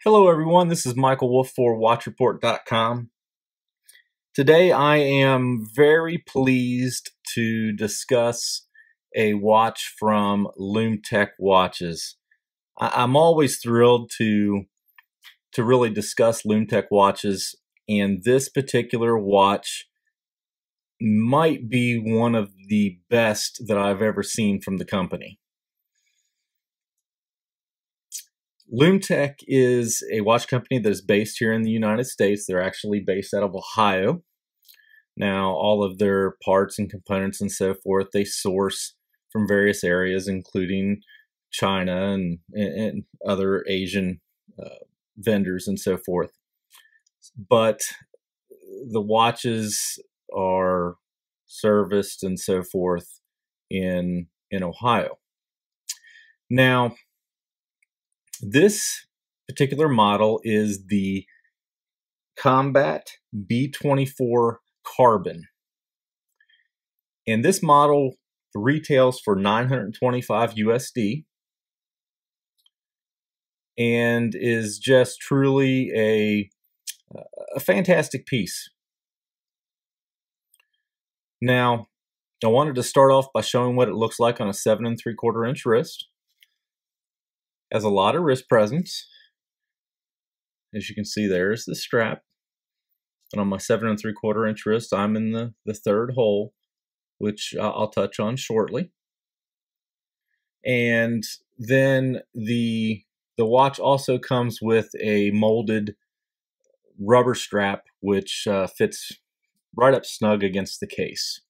Hello everyone, this is Michael Wolfe for WatchReport.com. Today I am very pleased to discuss a watch from Lum-Tec Watches. I'm always thrilled to really discuss Lum-Tec watches, and this particular watch might be one of the best that I've ever seen from the company. Lum-Tec is a watch company that is based here in the United States. They're actually based out of Ohio. Now, all of their parts and components and so forth, they source from various areas, including China and other Asian vendors and so forth. But the watches are serviced and so forth in Ohio. Now, this particular model is the Combat B24 Carbon. And this model retails for $925 USD and is just truly a fantastic piece. Now, I wanted to start off by showing what it looks like on a 7 3/4 inch wrist. Has a lot of wrist presence. As you can see, there's the strap. And on my 7 3/4 inch wrist, I'm in the third hole, which I'll touch on shortly. And then the watch also comes with a molded rubber strap, which fits right up snug against the case.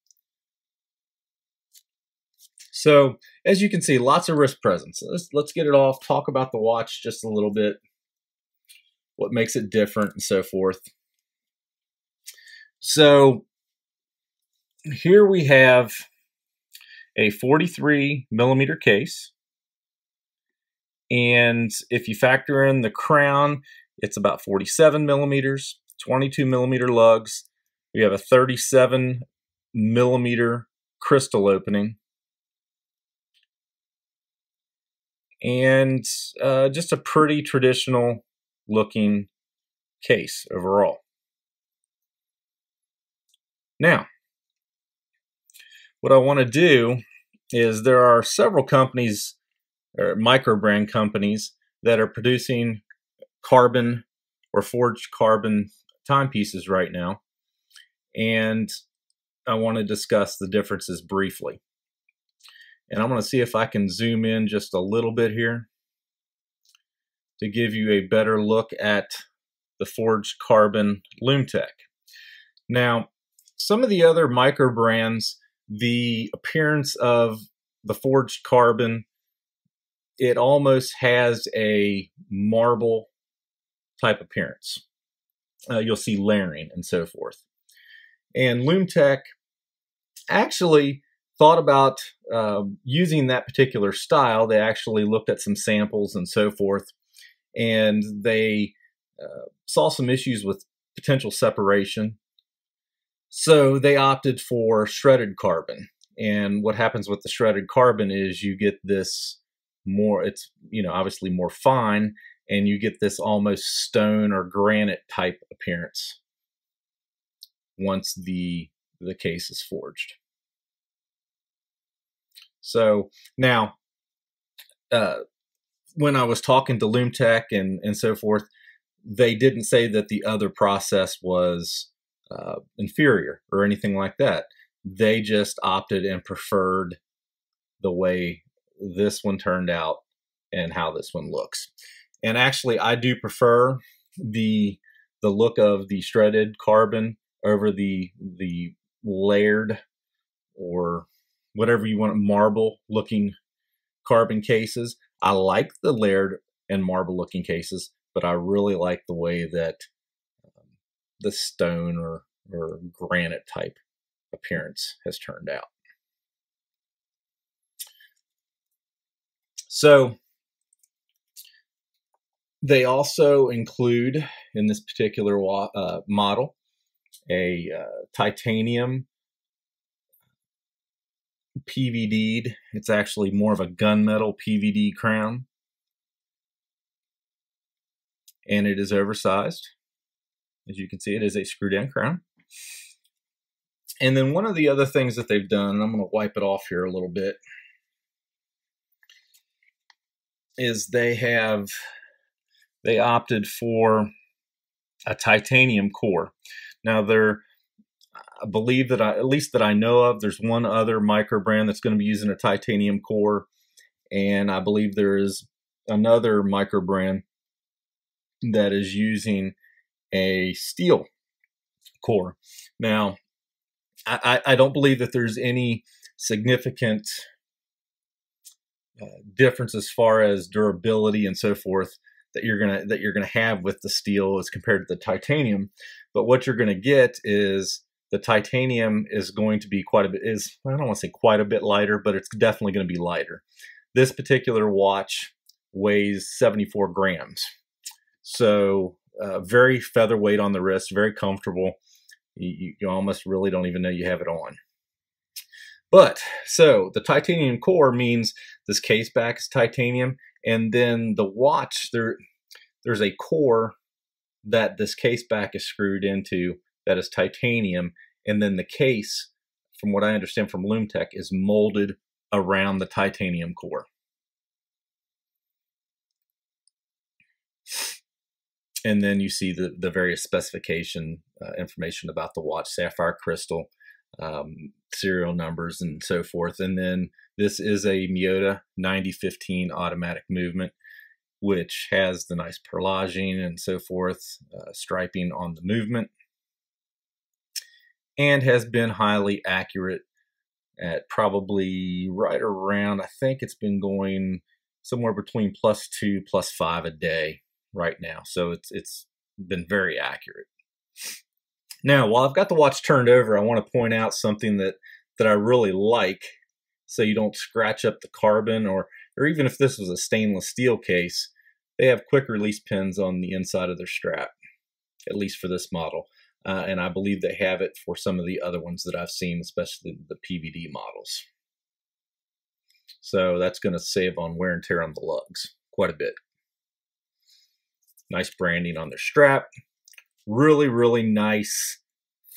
So, as you can see, lots of wrist presence. Let's get it off, talk about the watch just a little bit, what makes it different and so forth. So, here we have a 43 millimeter case. And if you factor in the crown, it's about 47 millimeters, 22 millimeter lugs. We have a 37 millimeter crystal opening. And just a pretty traditional looking case overall. Now, what I want to do is there are several companies, or micro brand companies, that are producing carbon or forged carbon timepieces right now. And I want to discuss the differences briefly. And I'm going to see if I can zoom in just a little bit here to give you a better look at the forged carbon Lum-Tec. Now, some of the other micro brands, the appearance of the forged carbon, it almost has a marble type appearance. You'll see layering and so forth. And Lum-Tec actually thought about using that particular style. They actually looked at some samples and so forth, and they saw some issues with potential separation. So they opted for shredded carbon. And what happens with the shredded carbon is you get this more, it's obviously more fine, and you get this almost stone or granite type appearance once the case is forged. So now, when I was talking to Lum-Tec and so forth, they didn't say that the other process was inferior or anything like that. They just opted and preferred the way this one turned out and how this one looks. And actually, I do prefer the look of the shredded carbon over the layered, or whatever you want, marble looking carbon cases. I like the layered and marble looking cases, but I really like the way that the stone or granite type appearance has turned out. So they also include in this particular model a titanium PVD'd. It's actually more of a gunmetal PVD crown. and it is oversized. As you can see, it is a screw-down crown. And then one of the other things that they've done, and I'm going to wipe it off here a little bit, is they opted for a titanium core. Now, I believe that at least that I know of, there's one other micro brand that's going to be using a titanium core, and I believe there is another micro brand that is using a steel core. Now, I don't believe that there's any significant difference as far as durability and so forth that you're gonna have with the steel as compared to the titanium. But what you're gonna get is the titanium is going to be quite a bit, I don't want to say quite a bit lighter, but it's definitely going to be lighter. This particular watch weighs 74 grams. So very featherweight on the wrist, very comfortable. You almost really don't even know you have it on. But, so the titanium core means this case back is titanium, and then the watch, there's a core that this case back is screwed into that is titanium, and then the case, from what I understand from Lum-Tec, is molded around the titanium core. And then you see the various specification information about the watch, sapphire crystal, serial numbers, and so forth. And then this is a Miyota 9015 automatic movement, which has the nice perlaging and so forth, striping on the movement, and has been highly accurate at probably right around, I think it's been going somewhere between +2, +5 a day right now. So it's been very accurate. Now, while I've got the watch turned over, I want to point out something that I really like, so you don't scratch up the carbon, or even if this was a stainless steel case, they have quick release pins on the inside of their strap, at least for this model. And I believe they have it for some of the other ones that I've seen, especially the PVD models. So that's going to save on wear and tear on the lugs quite a bit. Nice branding on their strap. Really, really nice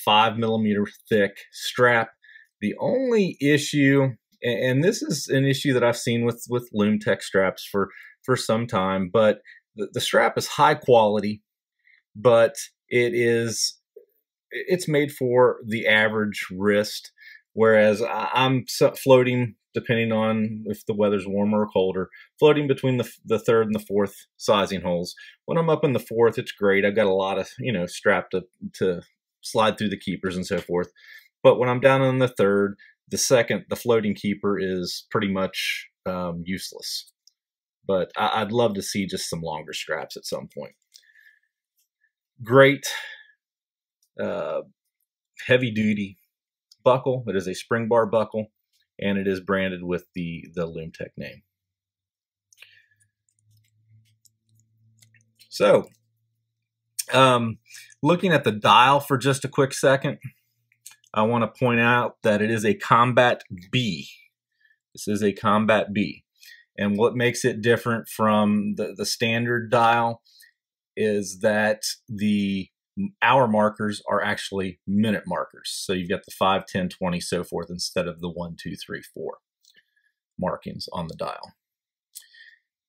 5mm thick strap. The only issue, and this is an issue that I've seen with Lum-Tec straps for some time, but the strap is high quality, but it's made for the average wrist, whereas I'm floating, depending on if the weather's warmer or colder, floating between the third and the fourth sizing holes. When I'm up in the fourth, it's great. I've got a lot of, strap to slide through the keepers and so forth. But when I'm down in the third, the floating keeper is pretty much useless. But I'd love to see just some longer straps at some point. Great heavy duty buckle. It is a spring bar buckle, and it is branded with the Lum-Tec name. So, looking at the dial for just a quick second, I want to point out that it is a Combat B. This is a Combat B. And what makes it different from the standard dial is that the hour markers are actually minute markers. So you've got the 5, 10, 20, so forth, instead of the 1, 2, 3, 4 markings on the dial.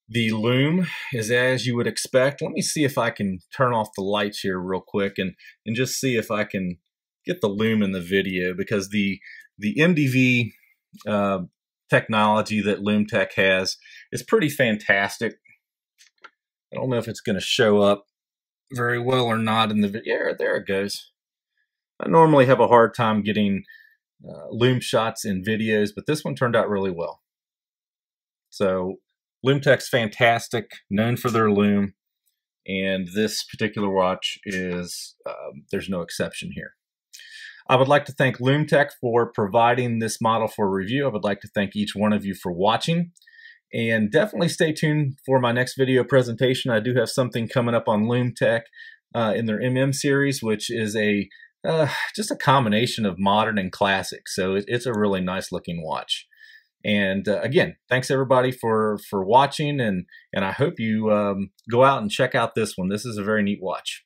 The lume is as you would expect. Let me see if I can turn off the lights here real quick and just see if I can get the lume in the video, because the MDV technology that Lum-Tec has is pretty fantastic. I don't know if it's going to show up very well or not in the video. Yeah, there it goes. I normally have a hard time getting lume shots in videos, but this one turned out really well. So Lum-Tec's fantastic, known for their lume, and this particular watch is, there's no exception here. I would like to thank Lum-Tec for providing this model for review. I would like to thank each one of you for watching. And definitely stay tuned for my next video presentation. I do have something coming up on Lum-Tec in their MM series, which is just a combination of modern and classic. So it's a really nice looking watch. And again, thanks everybody for watching, and I hope you go out and check out this one. This is a very neat watch.